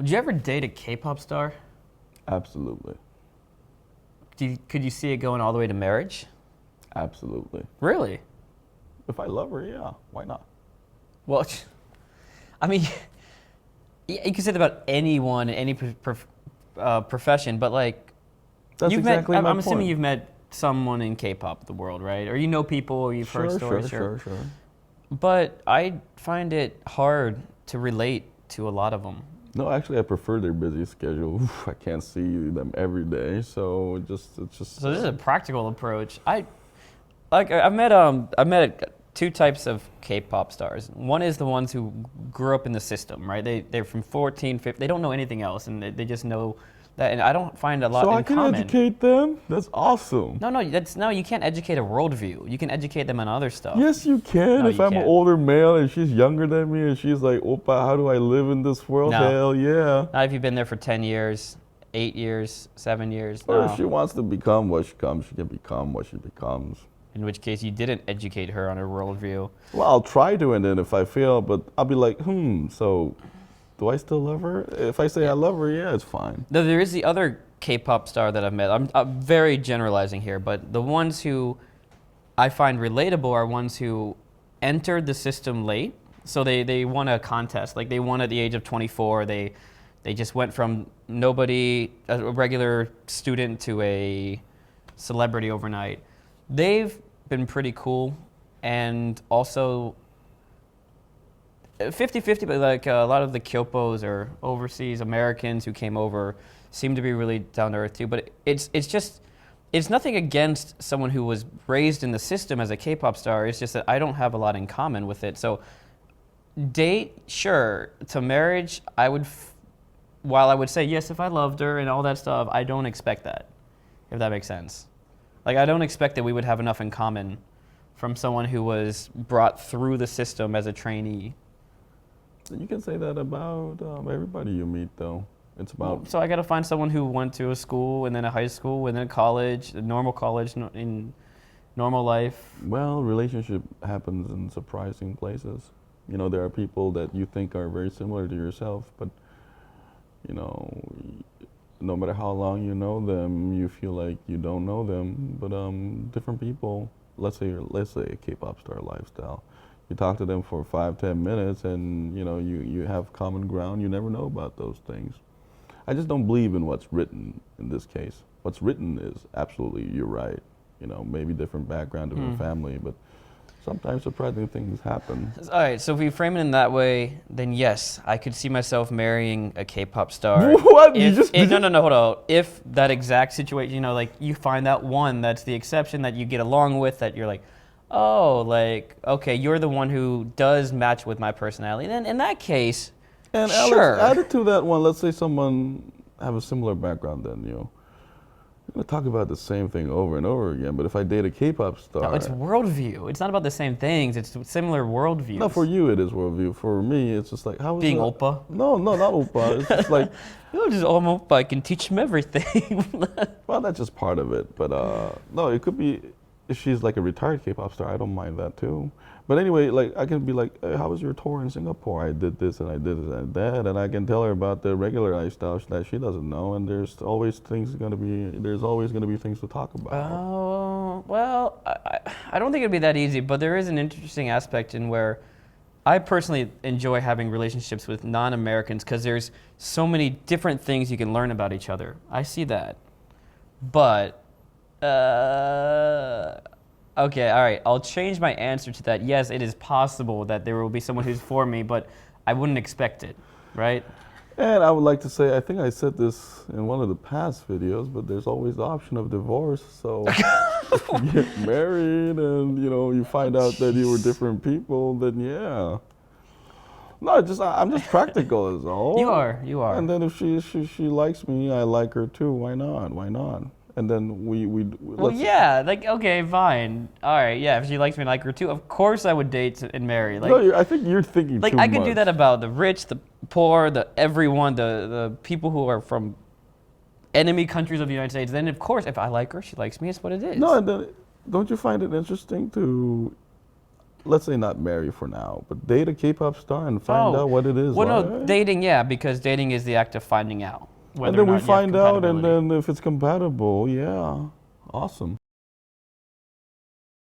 Would you ever date a K-pop star? Absolutely. Could you see it going all the way to marriage? Absolutely. Really? If I love her, yeah. Why not? Well, I mean, you can say that about anyone, any profession, but like, That's you've exactly met. my I'm assuming point. you've met someone in K-pop, the world, right? Or you know people, or you've heard stories. Sure. But I find it hard to relate to a lot of them. No, actually, I prefer their busy schedule. I can't see them every day, so it's just. So this is a practical approach. I've met two types of K-pop stars. One is the ones who grew up in the system, right? They're from 14, 15. They don't know anything else, and they just know that. And I don't find a lot So in I can common. educate them. That's awesome. No. You can't educate a worldview. You can educate them on other stuff. Yes, you can. No, If you I'm an can't. older male and she's younger than me and she's like, "Opa, how do I live in this world?" No. Hell yeah. Not if you've been there for 10 years, 8 years, 7 years. Or No. if she wants to become what she comes, she can become what she becomes. In which case, you didn't educate her on her worldview. Well, I'll try to, and then if I fail, but I'll be like, so do I still love her? If I say I love her, yeah, it's fine. Though there is the other K-pop star that I've met. I'm very generalizing here, but the ones who I find relatable are ones who entered the system late. So they won a contest. Like they won at the age of 24. They just went from nobody, a regular student, to a celebrity overnight. They've been pretty cool, and also 50-50, but like a lot of the Kyopos or overseas Americans who came over seem to be really down to earth too. But it's nothing against someone who was raised in the system as a K-pop star. It's just that I don't have a lot in common with it. So date, sure. To marriage, while I would say yes if I loved her and all that stuff, I don't expect that, if that makes sense. Like, I don't expect that we would have enough in common from someone who was brought through the system as a trainee. You can say that about everybody you meet, though. It's about. So I got to find someone who went to a school and then a high school and then a college, a normal college in normal life. Well, relationship happens in surprising places. You know, there are people that you think are very similar to yourself, but, you know, no matter how long you know them, you feel like you don't know them. But different people, let's say a K-pop star lifestyle. You talk to them for 5-10 minutes, and you know you have common ground. You never know about those things. I just don't believe in what's written in this case. What's written is absolutely, you're right. You know, maybe different background, different family, but sometimes surprising things happen. All right, so if we frame it in that way, then yes, I could see myself marrying a K-pop star. What? No, hold on. If that exact situation, you know, like you find that one that's the exception that you get along with, that you're like, oh, like, okay, you're the one who does match with my personality, then in that case, And sure. Alex, added to that one, let's say someone have a similar background than you. You're gonna talk about the same thing over and over again, but if I date a K-pop star... No, it's worldview. It's not about the same things. It's similar worldviews. No, for you it is worldview. For me, it's just like, how is Being that? oppa? No, not oppa. It's just like, You're just oppa. I can teach him everything. well, that's just part of it. But no, it could be, if she's like a retired K-pop star, I don't mind that too. But anyway, like I can be like, hey, how was your tour in Singapore? I did this and I did this and that, and I can tell her about the regular lifestyle that she doesn't know. And there's always things gonna be things to talk about. Oh, well, I don't think it'd be that easy, but there is an interesting aspect in where I personally enjoy having relationships with non-Americans because there's so many different things you can learn about each other. I see that. But, okay, all right, I'll change my answer to that. Yes, it is possible that there will be someone who's for me, but I wouldn't expect it, right? And I would like to say, I think I said this in one of the past videos, but there's always the option of divorce. So if you get married and you find out that you were different people, then yeah. No, I'm just practical as all. You are. And then if she likes me, I like her too. Why not? And then Well, yeah, like, okay, fine. All right, yeah, if she likes me and I like her too, of course I would date and marry. Like, no, I think you're thinking like too much. I could do that about the rich, the poor, everyone, the people who are from enemy countries of the United States. Then, of course, if I like her, she likes me, it's what it is. No, and then don't you find it interesting to let's say not marry for now, but date a K-pop star and find out what it is. Well, no, like. dating, yeah, because dating is the act of finding out. And then we find out, and then if it's compatible, yeah, awesome.